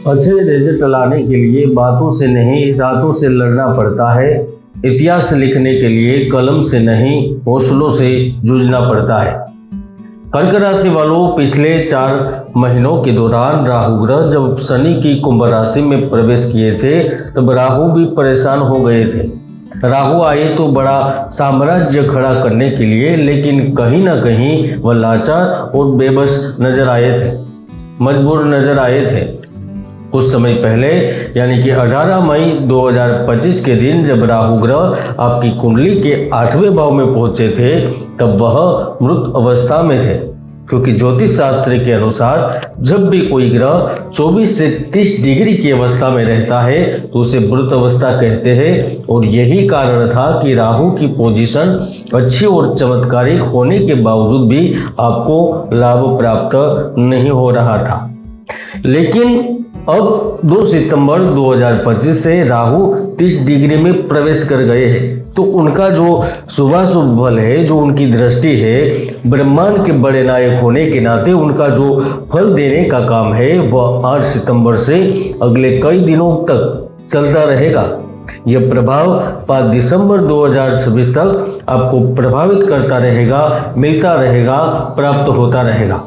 अच्छे रिजल्ट लाने के लिए बातों से नहीं रातों से लड़ना पड़ता है। इतिहास लिखने के लिए कलम से नहीं हौसलों से जूझना पड़ता है। कर्क राशि वालों, पिछले 4 महीनों के दौरान राहु ग्रह जब शनि की कुंभ राशि में प्रवेश किए थे तब राहु भी परेशान हो गए थे। राहु आए तो बड़ा साम्राज्य खड़ा करने के लिए, लेकिन कहीं ना कहीं वह लाचार और बेबस नजर आए थे, मजबूर नजर आए थे। कुछ समय पहले यानी कि 18 मई 2025 के दिन जब राहु ग्रह आपकी कुंडली के 8वें भाव में पहुंचे थे तब वह मृत अवस्था में थे, क्योंकि ज्योतिष शास्त्र के अनुसार जब भी कोई ग्रह 24 से 30 डिग्री की अवस्था में रहता है तो उसे मृत अवस्था कहते हैं। और यही कारण था कि राहु की पोजीशन अच्छी और चमत्कारिक होने के बावजूद भी आपको लाभ प्राप्त नहीं हो रहा था। लेकिन अब 2 सितंबर 2025 से राहु 30 डिग्री में प्रवेश कर गए हैं, तो उनका जो शुभाशुभ बल है, जो उनकी दृष्टि है, ब्रह्मांड के बड़े नायक होने के नाते उनका जो फल देने का काम है वह 8 सितंबर से अगले कई दिनों तक चलता रहेगा। यह प्रभाव 5 दिसंबर 2026 तक आपको प्रभावित करता रहेगा, मिलता रहेगा, प्राप्त होता रहेगा।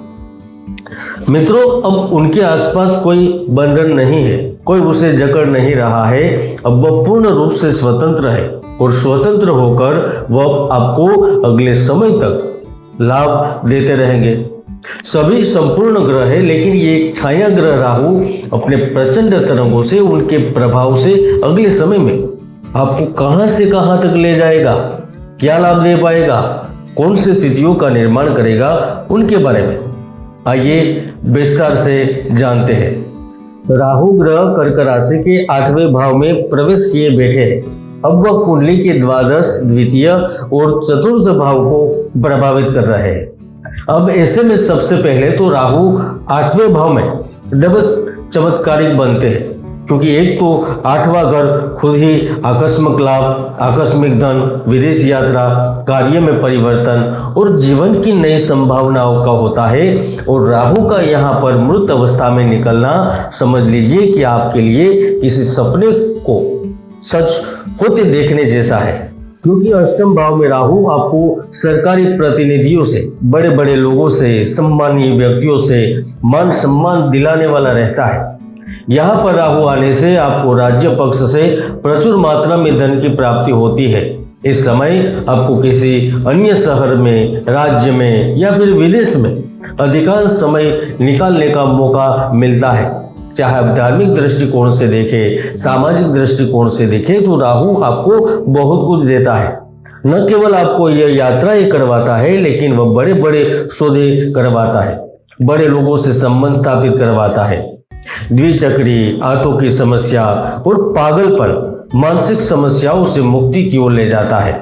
मित्रों, अब उनके आसपास कोई बंधन नहीं है, कोई उसे जकड़ नहीं रहा है। अब वह पूर्ण रूप से स्वतंत्र है और स्वतंत्र होकर वह आपको अगले समय तक लाभ देते रहेंगे। सभी संपूर्ण ग्रह है, लेकिन ये एक छाया ग्रह राहु अपने प्रचंड तरंगों से, उनके प्रभाव से अगले समय में आपको कहां से कहां तक ले जाएगा, क्या लाभ दे पाएगा, कौन सी स्थितियों का निर्माण करेगा, उनके बारे में आइए विस्तार से जानते हैं। राहु ग्रह कर्क राशि के 8वें भाव में प्रवेश किए बैठे हैं। अब वह कुंडली के द्वादश, द्वितीय और चतुर्थ भाव को प्रभावित कर रहे हैं। अब ऐसे में सबसे पहले तो राहु 8वें भाव में डबल चमत्कारिक बनते हैं, क्योंकि एक तो 8वां घर खुद ही आकस्मिक लाभ, आकस्मिक धन, विदेश यात्रा, कार्य में परिवर्तन और जीवन की नई संभावनाओं का होता है। और राहु का यहाँ पर मृत अवस्था में निकलना समझ लीजिए कि आपके लिए किसी सपने को सच होते देखने जैसा है, क्योंकि अष्टम भाव में राहु आपको सरकारी प्रतिनिधियों से, बड़े बड़े लोगों से, सम्मानीय व्यक्तियों से मान सम्मान दिलाने वाला रहता है। यहाँ पर राहु आने से आपको राज्य पक्ष से प्रचुर मात्रा में धन की प्राप्ति होती है। इस समय आपको किसी अन्य शहर में, राज्य में या फिर विदेश में अधिकांश समय निकालने का मौका मिलता है। चाहे आप धार्मिक दृष्टिकोण से देखें, सामाजिक दृष्टिकोण से देखें, तो राहु आपको बहुत कुछ देता है। न केवल आपको यह यात्राएं करवाता है, लेकिन वह बड़े बड़े सौदे करवाता है, बड़े लोगों से संबंध स्थापित करवाता है। द्विचक्री, आंतों की समस्या और पागलपन, मानसिक समस्याओं से मुक्ति की ओर ले जाता है।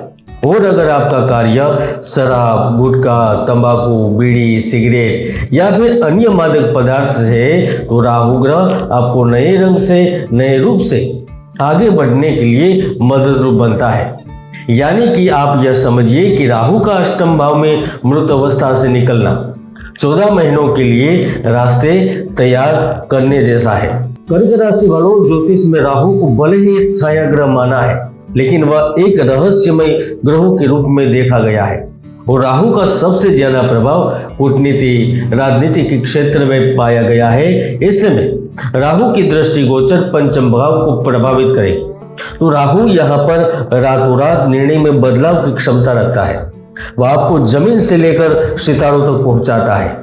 और अगर आपका कार्य शराब, गुटखा, तंबाकू, बीड़ी, सिगरेट या फिर अन्य मादक पदार्थ से है तो राहु ग्रह आपको नए रंग से, नए रूप से आगे बढ़ने के लिए मदद रूप बनता है। यानी कि आप यह समझिए कि राहु का अष्टम भाव में मृत अवस्था से निकलना 14 महीनों के लिए रास्ते तैयार करने जैसा है। कर्क राशि वालों, ज्योतिष में राहु को भले ही एक छाया ग्रह माना है, लेकिन वह एक रहस्यमय ग्रहों के रूप में देखा गया है। और राहु का सबसे ज्यादा प्रभाव कूटनीति, राजनीति के क्षेत्र में पाया गया है। ऐसे में राहु की दृष्टि गोचर पंचम भाव को प्रभावित करे तो राहु यहाँ पर रातों रात निर्णय में बदलाव की क्षमता रखता है। वह आपको जमीन से लेकर सितारों तक पहुंचाता है।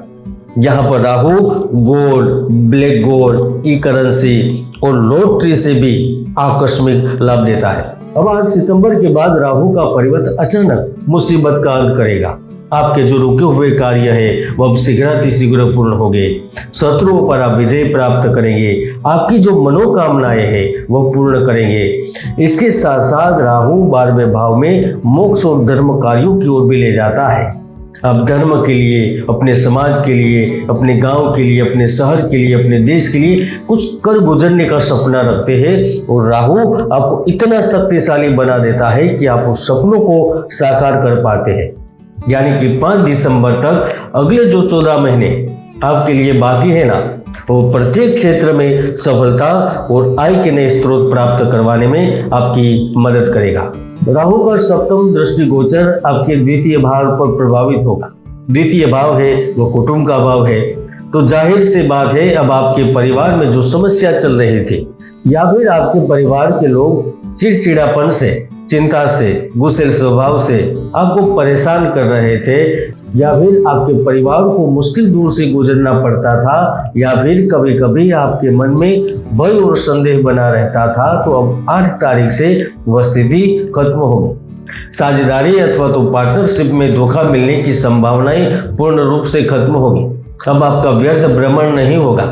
यहाँ पर राहु गोल्ड, ब्लैक गोल्ड, ई करेंसी और लॉटरी से भी आकस्मिक लाभ देता है। अब 8 सितंबर के बाद राहु का परिवर्तन अचानक मुसीबत का अंत करेगा। आपके जो रुके हुए कार्य है वह अब शीघ्र पूर्ण होंगे। शत्रुओं पर आप विजय प्राप्त करेंगे। आपकी जो मनोकामनाएं हैं वह पूर्ण करेंगे। इसके साथ साथ राहु 12वें भाव में मोक्ष और धर्म कार्यों की ओर भी ले जाता है। आप धर्म के लिए, अपने समाज के लिए, अपने गांव के लिए, अपने शहर के लिए, अपने देश के लिए कुछ कर गुजरने का सपना रखते हैं और राहु आपको इतना शक्तिशाली बना देता है कि आप उस सपनों को साकार कर पाते हैं। यानी कि 5 दिसंबर तक अगले जो 14 महीने आपके लिए बाकी है ना, वो प्रत्येक क्षेत्र में सफलता और आय के नए स्रोत प्राप्त करवाने में आपकी मदद करेगा। राहु का सप्तम दृष्टि गोचर आपके द्वितीय भाव पर प्रभावित होगा। द्वितीय भाव है वो कुटुंब का भाव है, तो जाहिर सी बात है अब आपके परिवार में जो समस्या चल रही थी या फिर आपके परिवार के लोग चिड़चिड़ापन से, चिंता से, गुस्सेल स्वभाव से आपको परेशान कर रहे थे या फिर आपके परिवार को मुश्किल दूर से गुजरना पड़ता था या फिर कभी कभी आपके मन में भय और संदेह बना रहता था, तो अब 8 तारीख से वह स्थिति खत्म होगी। साझेदारी अथवा तो पार्टनरशिप में धोखा मिलने की संभावनाएं पूर्ण रूप से खत्म होगी। अब आपका व्यर्थ भ्रमण नहीं होगा।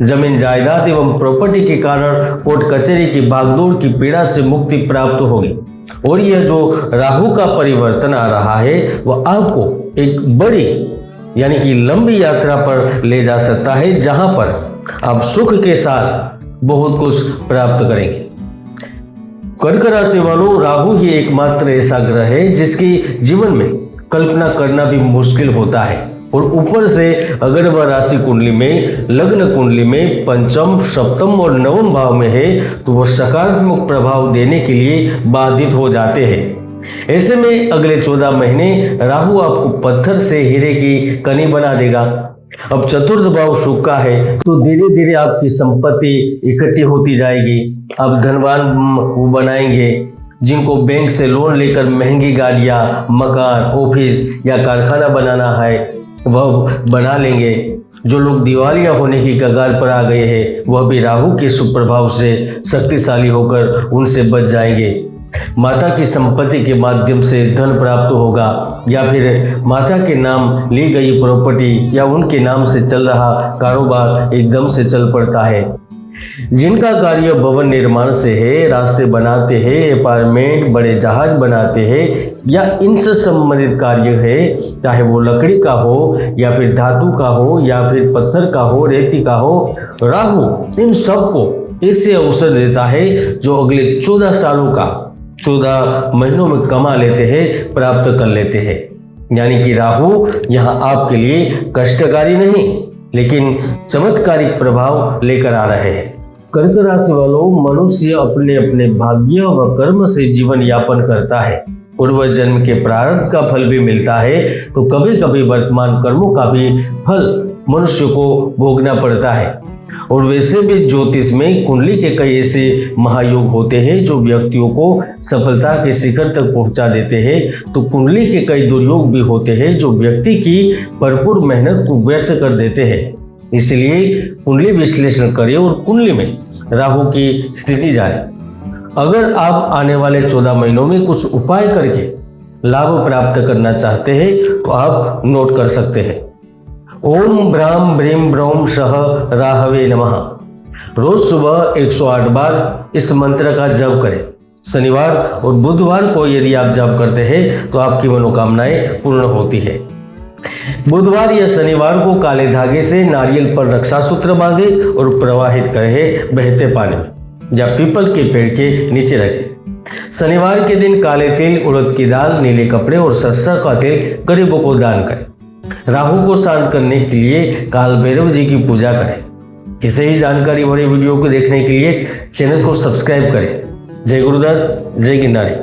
जमीन जायदाद एवं प्रॉपर्टी के कारण कोर्ट कचहरी की भागदौड़ की पीड़ा से मुक्ति प्राप्त होगी और यह जो राहु का परिवर्तन आ रहा है वह आपको एक बड़ी यानी कि लंबी यात्रा पर ले जा सकता है, जहां पर आप सुख के साथ बहुत कुछ प्राप्त करेंगे। कर्क राशि वालों, राहु ही एकमात्र ऐसा ग्रह है जिसकी जीवन में कल्पना करना भी मुश्किल होता है और ऊपर से अगर वह राशि कुंडली में, लग्न कुंडली में पंचम, सप्तम और नवम भाव में है तो वह सकारात्मक प्रभाव देने के लिए बाधित हो जाते हैं। ऐसे में अगले 14 महीने राहु आपको पत्थर से हीरे की कनी बना देगा। अब चतुर्थ भाव सुख का है तो धीरे धीरे आपकी संपत्ति इकट्ठी होती जाएगी। अब धनवान वो बनाएंगे जिनको बैंक से लोन लेकर महंगी गाड़ियां, मकान, ऑफिस या कारखाना बनाना है वह बना लेंगे। जो लोग दिवालिया होने की कगार पर आ गए हैं वह भी राहु के सुप्रभाव से शक्तिशाली होकर उनसे बच जाएंगे। माता की संपत्ति के माध्यम से धन प्राप्त होगा या फिर माता के नाम ली गई प्रॉपर्टी या उनके नाम से चल रहा कारोबार एकदम से चल पड़ता है। जिनका कार्य भवन निर्माण से है, रास्ते बनाते हैं, अपार्टमेंट, बड़े जहाज बनाते हैं या इनसे संबंधित कार्य है, चाहे वो लकड़ी का हो या फिर धातु का हो या फिर पत्थर का हो, रेती का हो, राहु इन सबको ऐसे अवसर देता है जो अगले 14 सालों का 14 महीनों में कमा लेते हैं, प्राप्त कर लेते हैं। यानी कि राहु यहाँ आपके लिए कष्टकारी नहीं लेकिन चमत्कारिक प्रभाव लेकर आ रहे हैं। कर्क राशि वालों, मनुष्य अपने अपने भाग्य व कर्म से जीवन यापन करता है। पूर्व जन्म के प्रारब्ध का फल भी मिलता है तो कभी कभी वर्तमान कर्मों का भी फल मनुष्य को भोगना पड़ता है। और वैसे भी ज्योतिष में कुंडली के कई ऐसे महायोग होते हैं जो व्यक्तियों को सफलता के शिखर तक पहुंचा देते हैं, तो कुंडली के कई दुर्योग भी होते हैं जो व्यक्ति की भरपूर मेहनत को व्यर्थ कर देते हैं। इसलिए कुंडली विश्लेषण करें और कुंडली में राहु की स्थिति जाने। अगर आप आने वाले 14 महीनों में कुछ उपाय करके लाभ प्राप्त करना चाहते हैं तो आप नोट कर सकते हैं। ओम ब्राह्म ब्रीम ब्रौम सह राहवे नमः। रोज सुबह 108 बार इस मंत्र का जप करें। शनिवार और बुधवार को यदि आप जप करते हैं तो आपकी मनोकामनाएं पूर्ण होती है। बुधवार या शनिवार को काले धागे से नारियल पर रक्षा सूत्र बांधे और प्रवाहित करें बहते पानी में या पीपल के पेड़ के नीचे रखें। शनिवार के दिन काले तिल, उड़द की दाल, नीले कपड़े और सरसों का तेल गरीबों को दान करें। राहु को शांत करने के लिए काल भैरव जी की पूजा करें। इसे ही जानकारी भरी वीडियो को देखने के लिए चैनल को सब्सक्राइब करें। जय गुरुदत्त, जय गिरनारी।